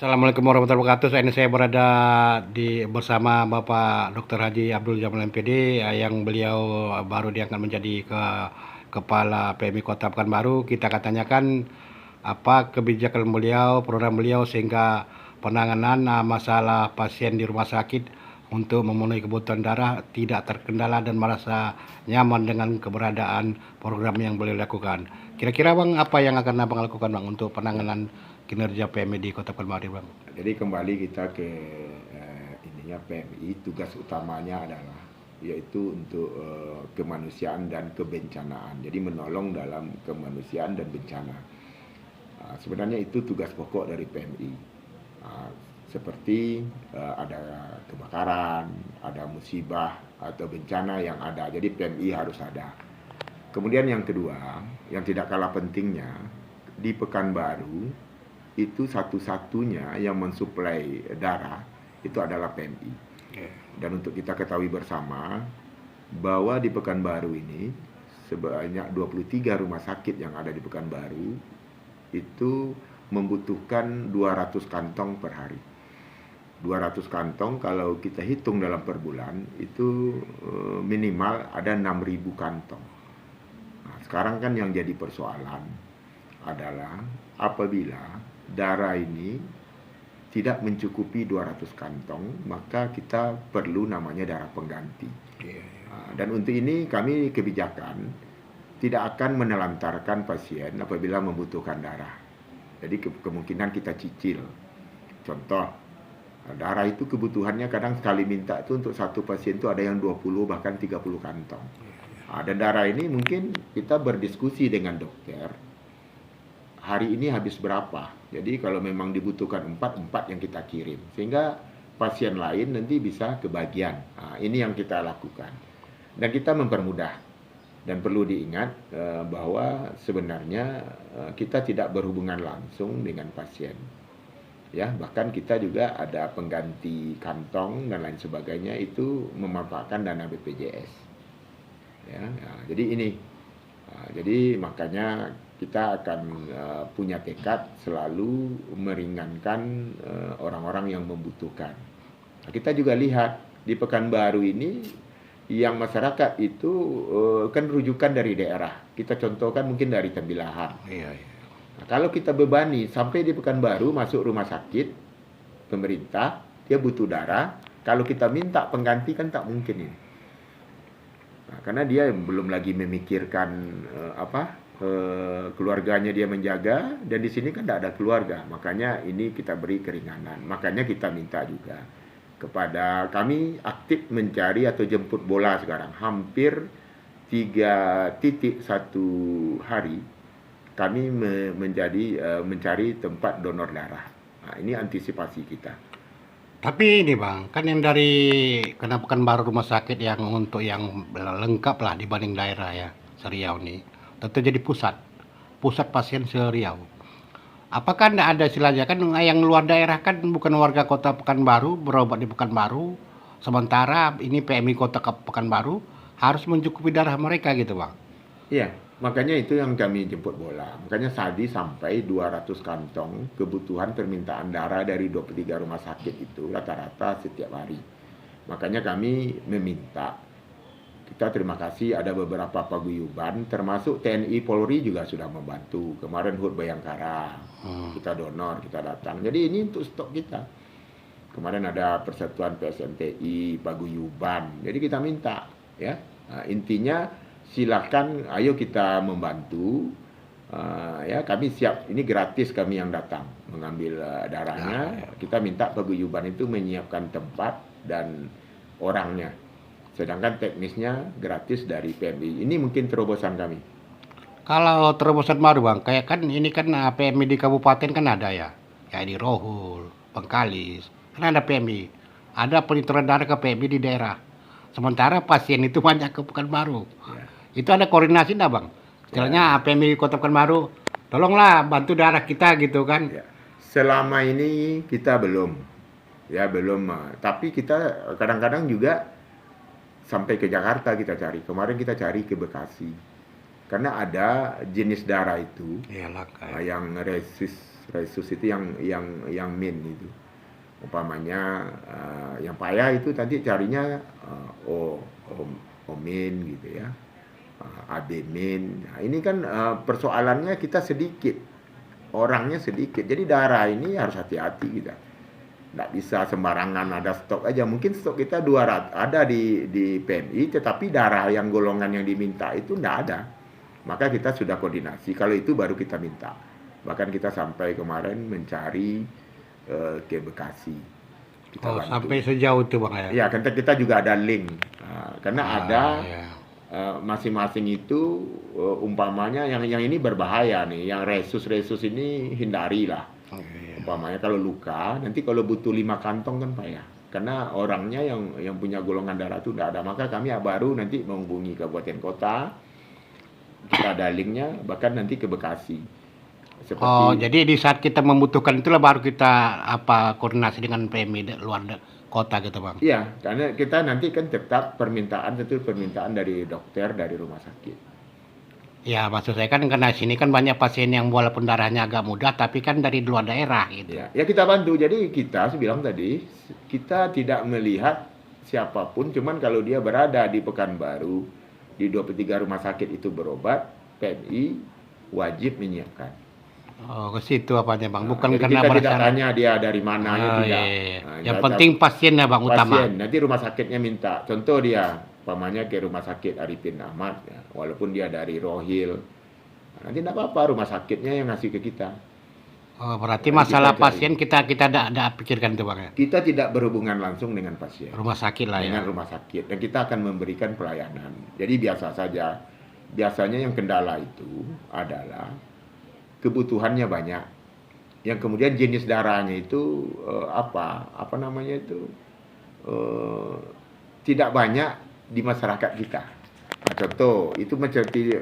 Assalamualaikum warahmatullahi wabarakatuh. Saat ini saya berada bersama Bapak Dr. Haji Abdul Jamal MPD yang beliau baru diangkat menjadi Kepala PMI Kota Pekanbaru. Kita akan tanyakan apa kebijakan beliau, program beliau sehingga penanganan masalah pasien di rumah sakit untuk memenuhi kebutuhan darah tidak terkendala dan merasa nyaman dengan keberadaan program yang beliau lakukan. Kira-kira Bang, apa yang akan Abang lakukan Bang untuk penanganan kinerja PMI di Kota Pekanbaru Bang? Jadi kembali kita ke PMI, tugas utamanya adalah yaitu untuk kemanusiaan dan kebencanaan. Jadi menolong dalam kemanusiaan dan bencana. Sebenarnya itu tugas pokok dari PMI. Seperti ada kebakaran, ada musibah atau bencana yang ada. Jadi PMI harus ada. Kemudian yang kedua, yang tidak kalah pentingnya, di Pekanbaru itu satu-satunya yang mensuplai darah itu adalah PMI. Dan untuk kita ketahui bersama bahwa di Pekanbaru ini sebanyak 23 rumah sakit yang ada di Pekanbaru itu membutuhkan 200 kantong per hari. 200 kantong kalau kita hitung dalam per bulan itu minimal ada 6.000 kantong. Nah, sekarang kan yang jadi persoalan adalah apabila darah ini tidak mencukupi 200 kantong, maka kita perlu namanya darah pengganti. Dan untuk ini kami kebijakan tidak akan menelantarkan pasien apabila membutuhkan darah. Jadi kemungkinan kita cicil. Contoh, darah itu kebutuhannya kadang sekali minta itu untuk satu pasien itu ada yang 20 bahkan 30 kantong. Dan darah ini mungkin kita berdiskusi dengan dokter, hari ini habis berapa. Jadi kalau memang dibutuhkan 4 yang kita kirim. Sehingga pasien lain nanti bisa kebagian. Ini yang kita lakukan. Dan kita mempermudah. Dan perlu diingat bahwa sebenarnya kita tidak berhubungan langsung dengan pasien. Ya, bahkan kita juga ada pengganti kantong dan lain sebagainya itu memanfaatkan dana BPJS. Jadi ini. Jadi makanya kita akan punya tekad selalu meringankan orang-orang yang membutuhkan. Nah, kita juga lihat di Pekanbaru ini yang masyarakat itu kan rujukan dari daerah. Kita contohkan mungkin dari Tembilahan. Nah, kalau kita bebani sampai di Pekanbaru masuk rumah sakit pemerintah, dia butuh darah. Kalau kita minta pengganti kan tak mungkin ini. Nah, karena dia belum lagi memikirkan keluarganya dia menjaga, dan di sini kan tidak ada keluarga, makanya ini kita beri keringanan. Makanya kita minta juga kepada kami aktif mencari atau jemput bola sekarang. Hampir 3 titik satu hari kami mencari tempat donor darah. Nah, ini antisipasi kita. Tapi ini Bang, kan yang dari Pekanbaru rumah sakit yang untuk yang lengkap lah dibanding daerah ya, Seriau nih. Tentu jadi pusat pasien se-Riau. Apakah tidak ada istilahnya kan yang luar daerah kan bukan warga kota Pekanbaru berobat di Pekanbaru, sementara ini PMI kota Pekanbaru harus mencukupi darah mereka gitu Bang. Iya, makanya itu yang kami jemput bola. Makanya tadi sampai 200 kantong kebutuhan permintaan darah dari 23 rumah sakit itu rata-rata setiap hari. Makanya kami meminta, kita terima kasih ada beberapa paguyuban, termasuk TNI Polri juga sudah membantu. Kemarin HUT Bayangkara, kita donor, kita datang. Jadi ini untuk stok kita. Kemarin ada Persatuan PSMTI, paguyuban. Jadi kita minta, ya. Nah, intinya silakan, ayo kita membantu. Ya, kami siap. Ini gratis kami yang datang mengambil darahnya. Kita minta paguyuban itu menyiapkan tempat dan orangnya. Sedangkan teknisnya gratis dari PMI. Ini mungkin terobosan kami. Kalau terobosan baru Bang, kayak kan ini kan PMI di kabupaten kan ada ya. Kayak di Rohul, Bengkalis, kan ada PMI. Ada penyetoran darah ke PMI di daerah. Sementara pasien itu banyak ke Pekanbaru. Ya. Itu ada koordinasi enggak Bang? Istilahnya PMI Kota Pekanbaru, tolonglah bantu darah kita gitu kan. Ya. Selama ini kita belum. Ya, belum. Tapi kita kadang-kadang juga sampai ke Jakarta kita cari. Kemarin kita cari ke Bekasi. Karena ada jenis darah itu Iya, langka. yang resist resus itu yang main itu. Umpamanya yang payah itu tadi carinya O main gitu ya, AB main. Nah, ini kan persoalannya kita sedikit, orangnya sedikit. Jadi darah ini harus hati-hati kita. Nggak bisa sembarangan ada stok aja. Mungkin stok kita 200 ada di PMI, tetapi darah yang golongan yang diminta itu nggak ada. Maka kita sudah koordinasi. Kalau itu baru kita minta. Bahkan kita sampai kemarin mencari ke Bekasi. Kita bantu. Sampai sejauh itu Bang ya? Iya, kan kita juga ada link. Karena ada ya. masing-masing itu umpamanya yang ini berbahaya nih. Yang resus ini hindarilah. Iya. Umpamanya kalau luka, nanti kalau butuh 5 kantong kan payah. Karena orangnya yang punya golongan darah itu tidak ada. Maka kami baru nanti menghubungi kabupaten kota. Kita ada linknya, bahkan nanti ke Bekasi. Jadi di saat kita membutuhkan itulah baru kita koordinasi dengan PMI luar kota gitu Bang? Iya, karena kita nanti kan tetap permintaan dari dokter, dari rumah sakit. Ya, maksud saya kan karena sini kan banyak pasien yang walaupun darahnya agak mudah, tapi kan dari luar daerah gitu. Ya kita bantu. Jadi saya bilang tadi, kita tidak melihat siapapun, cuman kalau dia berada di Pekanbaru, di 23 rumah sakit itu berobat, PMI wajib menyiapkan. Ke situ apanya Bang, bukan jadi karena kita tidak tanya dia dari mana, tidak. Iya. Yang penting pasiennya Bang utama. Nanti rumah sakitnya minta. Contoh dia, umpamanya ke rumah sakit Arifin Ahmad, ya, walaupun dia dari Rohil, nanti tidak apa-apa, rumah sakitnya yang ngasih ke kita. Berarti masalah pasien kita tidak pikirkan itu Bang ya? Kita tidak berhubungan langsung dengan pasien. Rumah sakit lah ya. Dengan rumah sakit, dan kita akan memberikan pelayanan. Jadi biasa saja. Biasanya yang kendala itu adalah kebutuhannya banyak, yang kemudian jenis darahnya itu apa namanya itu tidak banyak di masyarakat kita. Nah, contoh itu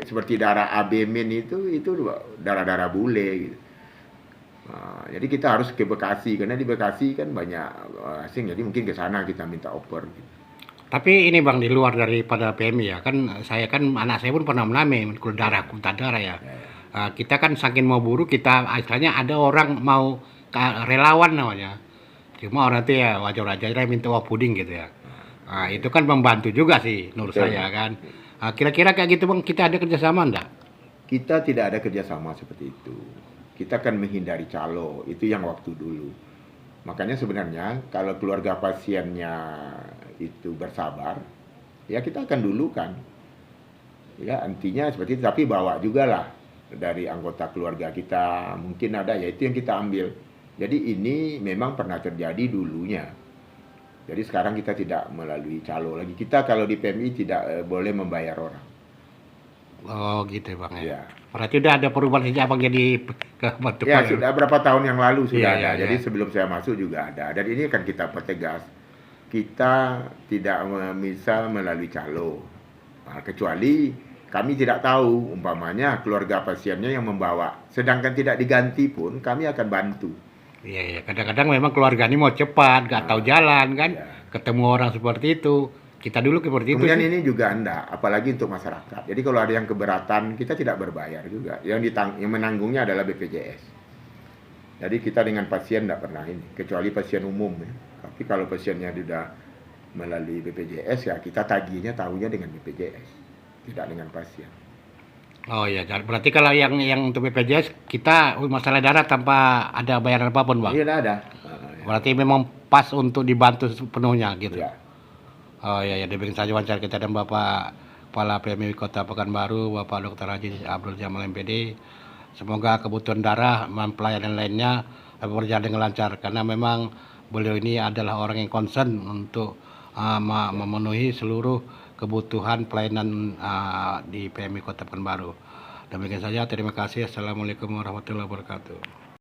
seperti darah AB min itu darah bule gitu. Nah, jadi kita harus ke Bekasi karena di Bekasi kan banyak asing, jadi mungkin ke sana kita minta oper gitu. Tapi ini Bang, di luar daripada PMI ya, kan anak saya pun pernah mengalami kunta darah ya. Kita kan saking mau buru, kita istilahnya ada orang mau relawan namanya. Cuma orang itu ya wajar-wajar minta uang puding gitu ya. Itu kan membantu juga sih menurut saya kan. Kira-kira kayak gitu Bang, kita ada kerjasama enggak? Kita tidak ada kerjasama seperti itu. Kita akan menghindari calo, itu yang waktu dulu. Makanya sebenarnya kalau keluarga pasiennya itu bersabar, ya kita akan dulukan. Ya intinya seperti itu, tapi bawa juga lah dari anggota keluarga kita, mungkin ada, ya itu yang kita ambil. Jadi ini memang pernah terjadi dulunya. Jadi sekarang kita tidak melalui calo lagi. Kita kalau di PMI tidak boleh membayar orang. Oh gitu Bang ya. Ya. Berarti udah ada perubahan sejak Bang jadi kebentuk. Ya sudah berapa tahun yang lalu sudah Iya, ada. Jadi iya. sebelum saya masuk juga ada. Dan ini kan kita pertegas. Kita tidak bisa melalui calo. Kecuali kami tidak tahu, umpamanya keluarga pasiennya yang membawa. Sedangkan tidak diganti pun, kami akan bantu. Iya. Kadang-kadang memang keluarga ini mau cepat, nggak tahu jalan kan. Ya. Ketemu orang seperti itu. Kita dulu seperti itu. Kemudian Sih. ini juga enggak, apalagi untuk masyarakat. Jadi kalau ada yang keberatan, kita tidak berbayar juga. Yang menanggungnya adalah BPJS. Jadi kita dengan pasien tidak pernah ini, kecuali pasien umum ya. Tapi kalau pasiennya sudah melalui BPJS ya kita tagihnya tahunya dengan BPJS, tidak dengan pasien. Oh iya, berarti kalau yang untuk BPJS kita masalah darah tanpa ada bayaran apapun Bang? Iya ada. Berarti memang pas untuk dibantu sepenuhnya gitu? Ya. Oh iya, demikian saja wawancara kita dan Bapak Kepala PMI Kota Pekanbaru, Bapak Dr. Haji Abdul Jamal MPD. Semoga kebutuhan darah, pelayanan lainnya berjalan dengan lancar. Karena memang beliau ini adalah orang yang concern untuk memenuhi seluruh kebutuhan pelayanan di PMI Kota Pekanbaru. Demikian saja, terima kasih. Assalamualaikum warahmatullahi wabarakatuh.